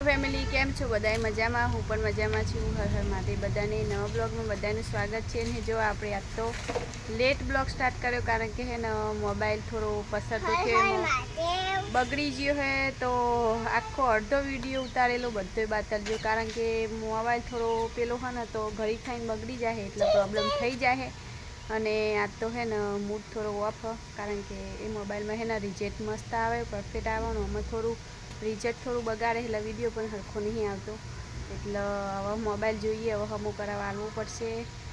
Family કેમ છો બધાય મજામાં? હું પણ મજામાં છું. હર હર મહાદેવ. બધાને નવા બ્લોગમાં બધાનું સ્વાગત છે. ને જો આપણે આજ તો લેટ બ્લોગ સ્ટાર્ટ કર્યો કારણ કે હે ને મોબાઈલ થોડો પસંદ થયો બગડી ગયો હે તો આખો અડધો વિડીયો ઉતારેલો બધો બાતરજો કારણ કે મોબાઈલ થોડો પેલો હે ને તો ઘડી થઈને બગડી જાય એટલે પ્રોબ્લેમ થઈ જાય. અને આજ તો હે ને મૂડ થોડો ઓફ કારણ કે એ મોબાઈલમાં હે ને રિઝલ્ટ મસ્ત આવે પરફેક્ટ આવવાનું અમે થોડું રિઝલ્ટ થોડું બગાડે એટલે વિડીયો પણ સરખો નહીં આવતો એટલે હવે મોબાઈલ જોઈએ હવે હમું કરાવવા આવવું પડશે.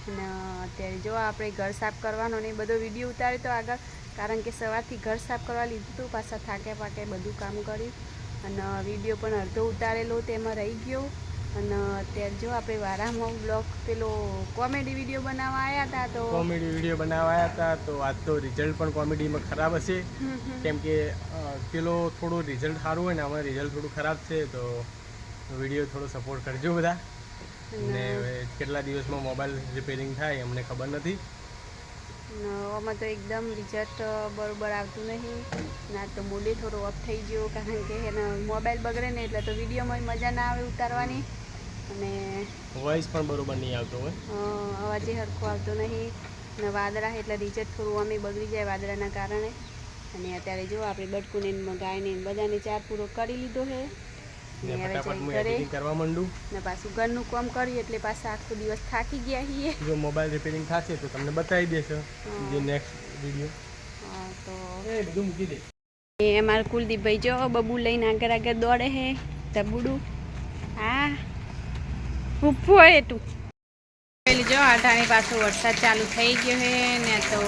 અને અત્યારે જો આપણે ઘર સાફ કરવાનો ને એ બધો વિડીયો ઉતાર્યો તો આગળ કારણ કે સવારથી ઘર સાફ કરવા લીધું હતું પાછા થાકે પાકે બધું કામ કર્યું અને વિડીયો પણ અડધો ઉતારેલો તેમાં રહી ગયો. અને અત્યારે જો આપણે વારામાં બ્લોગ પેલો કોમેડી વિડીયો બનાવવા આવ્યા હતા તો આજ તો રિઝલ્ટ પણ કોમેડીમાં ખરાબ હશે કેમ કે પેલો થોડું રિઝલ્ટ સારું હોય ને અમારું રિઝલ્ટ થોડું ખરાબ છે તો વિડીયો થોડો સપોર્ટ કરજો બધા. ને કેટલા દિવસમાં મોબાઈલ રિપેરિંગ થાય અમને ખબર નથી. આમાં તો એકદમ રિઝલ્ટ બરાબર આવતું નહીં ના તો મૂડે થોડો ઓફ થઈ ગયો કારણ કે એને મોબાઈલ બગડે ને એટલે તો વિડીયોમાં મજા ના આવે ઉતારવાની અને વોઇસ પણ બરાબર નહીં આવતો હોય અવાજે સરખો આવતો નહીં ને વાદળા એટલે રિઝલ્ટ થોડું અમે બગડી જાય વાદળાના કારણે. અને અત્યારે જો આપણે બટકુને ગાયને બધાને ચાર પૂરો કરી લીધો છે ને હવે ઘરે કરવા માંડું ને પાછું ઘરનું કામ કર્યું એટલે પાછા આખો દિવસ થાકી ગયા છીએ. જો મોબાઈલ રિપેરિંગ થશે તો તમને બતાવી દેશો જે નેક્સ્ટ વિડીયો. તો એ બધું મૂકી દે. અમારા કુલદીપભાઈ જો બબુ લઈને આગળ આગળ દોડે છે તબુડું હા ઉભો હોય તું પેલી જો અટાણી પાછો વરસાદ ચાલુ થઈ ગયો છે ને તો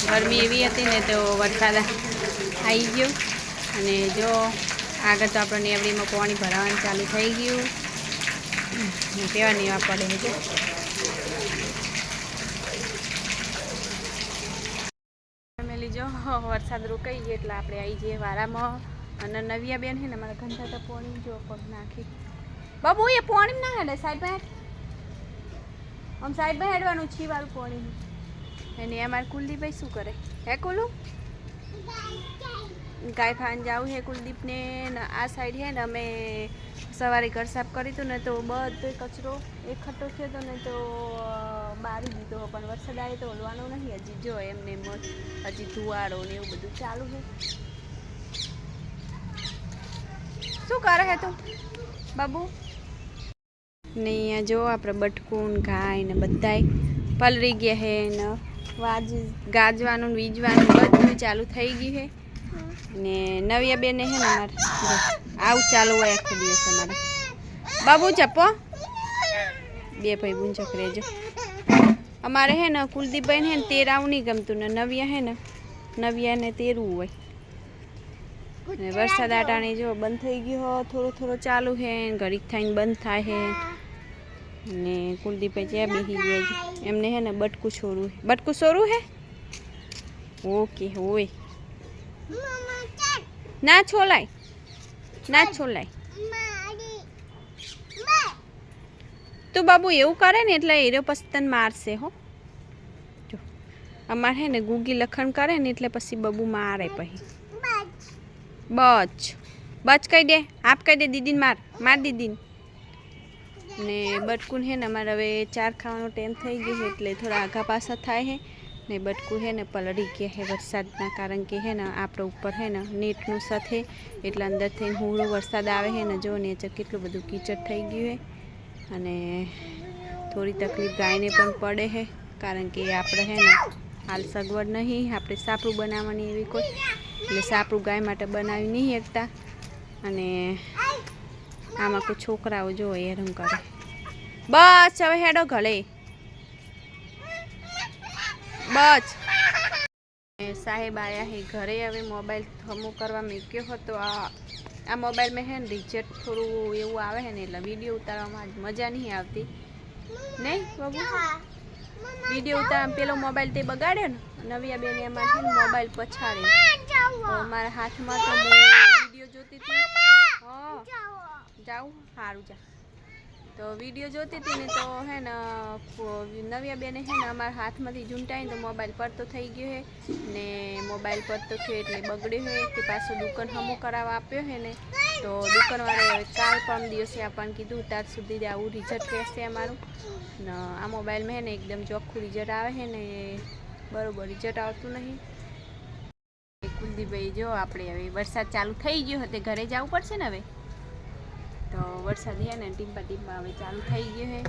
ગરમી એવી હતી ને તો વરસાદ આવી ગયો અને જો આગળ તો આપણે નેવડીમાં પાણી ભરાવાનું ચાલુ થઈ ગયું કેવા નેવા પડે છે. ફેમિલી જો વરસાદ રોકાઈ ગયો એટલે આપણે આવી જઈએ વારામાં અને નવિયા બેન છે ને મારા ઘંટા તો પાણી જો પગ નાખી બાબુ એ પાણી ના હેડે સાહેબ આમ સાઈડમાં હેડવાનું છીવાળું પાણી અને અમારે કુલદીપભાઈ શું કરે હે કુલું ગાય ખાન જાવું હે કુલદીપને આ સાઈડ હે ને અમે સવારે ઘર સાફ કરી હતું ને તો બધો કચરો એકઠો થયો હતો ને તો બારી દીધો પણ વરસાદ આવે તો ઓલવાનો નહીં હજી જો એમને હજી ધુવાડો ને એવું બધું ચાલુ છે. શું કરે હે તું બાબુ ને અહીંયા જો આપણે બટકું ગાય ને બધાય પલરી ગયા હે ને ગાજવાનું વીજવાનું બધું ચાલુ થઈ ગયું છે ને નવિયા બેને હે ને અમારે આવું ચાલુ હોય આખો દિવસ અમારે બાબુ ચપ્પો બે ભાઈ બુન ચકરે જો અમારે હે ને કુલદીપભાઈ હે ને તેરાવું નહીં ગમતું ને નવિયા હે ને નવિયાને તેરવું હોય ને વરસાદ આટાણી જો બંધ થઈ ગયો થોડો થોડો ચાલુ છે ઘડીક થઈને બંધ થાય છે ને કુલદીપભાઈ ત્યાં બેસી ગયા છે એમને હે ને બટકું છોડવું હે ઓકે હોય ના છોલાય તું બાબુ એવું કરે ને એટલે હીરો પછી તને મારશે હો. જો અમારે હે ને ગુગી લખણ કરે ને એટલે પછી બબુ મારે પછી બચ કહી દે આપ કહી દે દીદીને માર દીદીને ને બટકું હે ને અમારે હવે ચાર ખાવાનો ટાઈમ થઈ ગયો છે એટલે થોડા આઘા પાછા થાય છે ને બટકું હે ને પલળી ગયા છે વરસાદના કારણ કે હે ને આપણે ઉપર હે ને નેટનું સાથે એટલે અંદર થઈને હુળો વરસાદ આવે છે ને જો નેચર કેટલું બધું કીચડ થઈ ગયું છે અને થોડી તકલીફ ગાયને પણ પડે છે કારણ કે આપણે હે ને હાલ સગવડ નહીં આપણે સાપરું બનાવવાની એવી કોઈ એટલે સાપરું ગાય માટે બનાવી નહીં શકતા અને આમાં કોઈ છોકરાઓ જો હેરાન કરે. બસ હવે હેડો ઘરે બસ સાહેબ આયા હે ઘરે હવે મોબાઈલ થમો કરવા મૂક્યો હતો આ મોબાઈલમાં હે ને રિઝલ્ટ થોડું એવું આવે છે ને એટલે વિડીયો ઉતારવામાં મજા નહીં આવતી નહીં બાબુ વિડીયો ઉતારવા પેલો મોબાઈલ તે બગાડ્યો ને નવિયા બેને અમારે છે ને મોબાઈલ પછાડ્યો મારા હાથમાં તો વિડીયો જોતી હતી જાઉં સારું જા તો વિડીયો જોતી હતી ને તો હે ને નવિયા બેને હે ને અમારા હાથમાંથી ઝૂંટાઈને તો મોબાઈલ પડતો થઈ ગયો છે ને મોબાઈલ પડતો થયો એટલે બગડ્યો છે તે પાછો દુકાન હમો કરાવવા આપ્યો છે ને તો દુકાનવાળાએ હવે કાલ પરમ દિવસે આપણને કીધું ત્યાર સુધી જ આવું રિઝલ્ટ રહેશે અમારું ને આ મોબાઈલમાં હે ને એકદમ ચોખ્ખું રિઝલ્ટ આવે છે ને બરોબર રિઝલ્ટ આવતું નહીં. કુલદીપભાઈ જો આપણે હવે વરસાદ ચાલુ થઈ ગયો હતો ઘરે જવું પડશે ને હવે તો વરસાદ છે ને ટીમ્પા ટીમ્પા હવે ચાલુ થઈ ગયો છે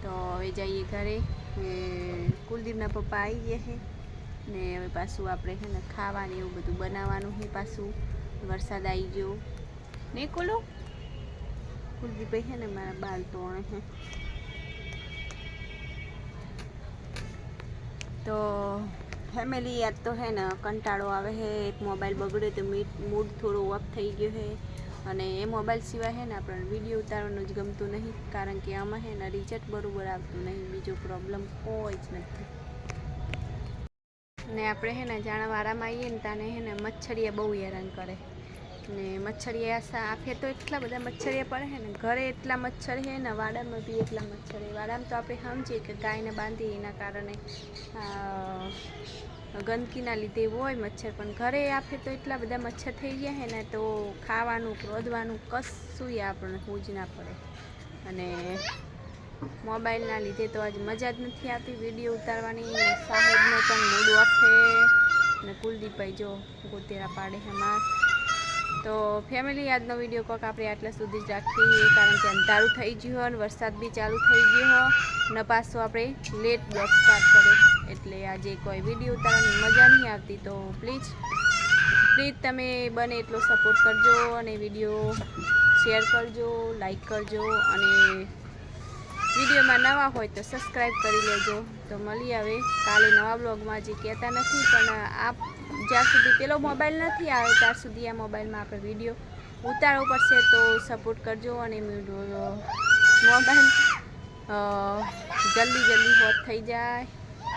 તો હવે જઈએ ઘરે. કુલદીપના પપ્પા આવી ગયા છે ને હવે પાછું આપણે છે ને ખાવાનું એવું બધું બનાવવાનું છે. પાછું વરસાદ આવી ગયો નહીં કુલું કુલદીપભાઈ છે ને મારા બાલ તોણે છે તો ફેમિલી યાદ તો હે ને કંટાળો આવે છે. એક મોબાઈલ બગડ્યો તો મૂડ થોડો ઓફ થઈ ગયો છે અને એ મોબાઈલ સિવાય હે ને આપણને વિડીયો ઉતારવાનું જ ગમતું નહીં કારણ કે આમાં હે ને રિઝલ્ટ બરાબર આવતું નહીં. બીજો પ્રોબ્લેમ કોઈ જ નથી. ને આપણે હે ને જાણે વારામાં આવીએ ને તાને હે ને મચ્છરીયા બહુ હેરાન કરે ને મચ્છરીયા આફે તો એટલા બધા મચ્છરીયા પડે છે ને ઘરે એટલા મચ્છર છે ને વાડામાં બી એટલા મચ્છર છે. વાડામાં તો આપણે સમજીએ કે ગાયને બાંધીએ એના કારણે ગંદકીના લીધે હોય મચ્છર પણ ઘરે આફે તો એટલા બધા મચ્છર થઈ ગયા છે ને તો ખાવાનું રોધવાનું કશું આપણને સૂઝ ના પડે અને મોબાઈલના લીધે તો આજ મજા જ નથી આવતી વિડીયો ઉતારવાની. સાહેબનો પણ મૂડ ઓફ છે ને કુલદીપભાઈ જો ગોતેરા પાડે છે માર. તો ફેમિલી આજનો વિડીયો કોક આપણે આટલા સુધી જ રાખીએ કારણ કે અંધારું થઈ ગયું હોય અને વરસાદ બી ચાલુ થઈ ગયો હોય ને પાછું આપણે લેટ બ્લોગ સ્ટાર્ટ કરીએ એટલે આજે કોઈ વિડીયો ઉતારવાની મજા નહીં આવતી. તો પ્લીઝ તમે બને એટલો સપોર્ટ કરજો અને વિડીયો શેર કરજો, લાઈક કરજો અને વિડીયોમાં નવા હોય તો સબસ્ક્રાઈબ કરી લેજો. તો મળીએ હવે કાલે નવા બ્લોગમાં. જે કહેતા નથી પણ આપ જ્યાં સુધી પેલો મોબાઈલ નથી આવે ત્યાં સુધી આ મોબાઈલમાં આપણે વિડીયો ઉતારવો પડશે તો સપોર્ટ કરજો અને મોબાઈલ જલ્દી હોત થઈ જાય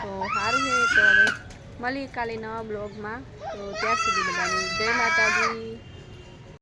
તો સારું છે. તો હવે મળીએ કાલે નવા બ્લોગમાં. તો ત્યાં સુધી બધાને જય માતાજી.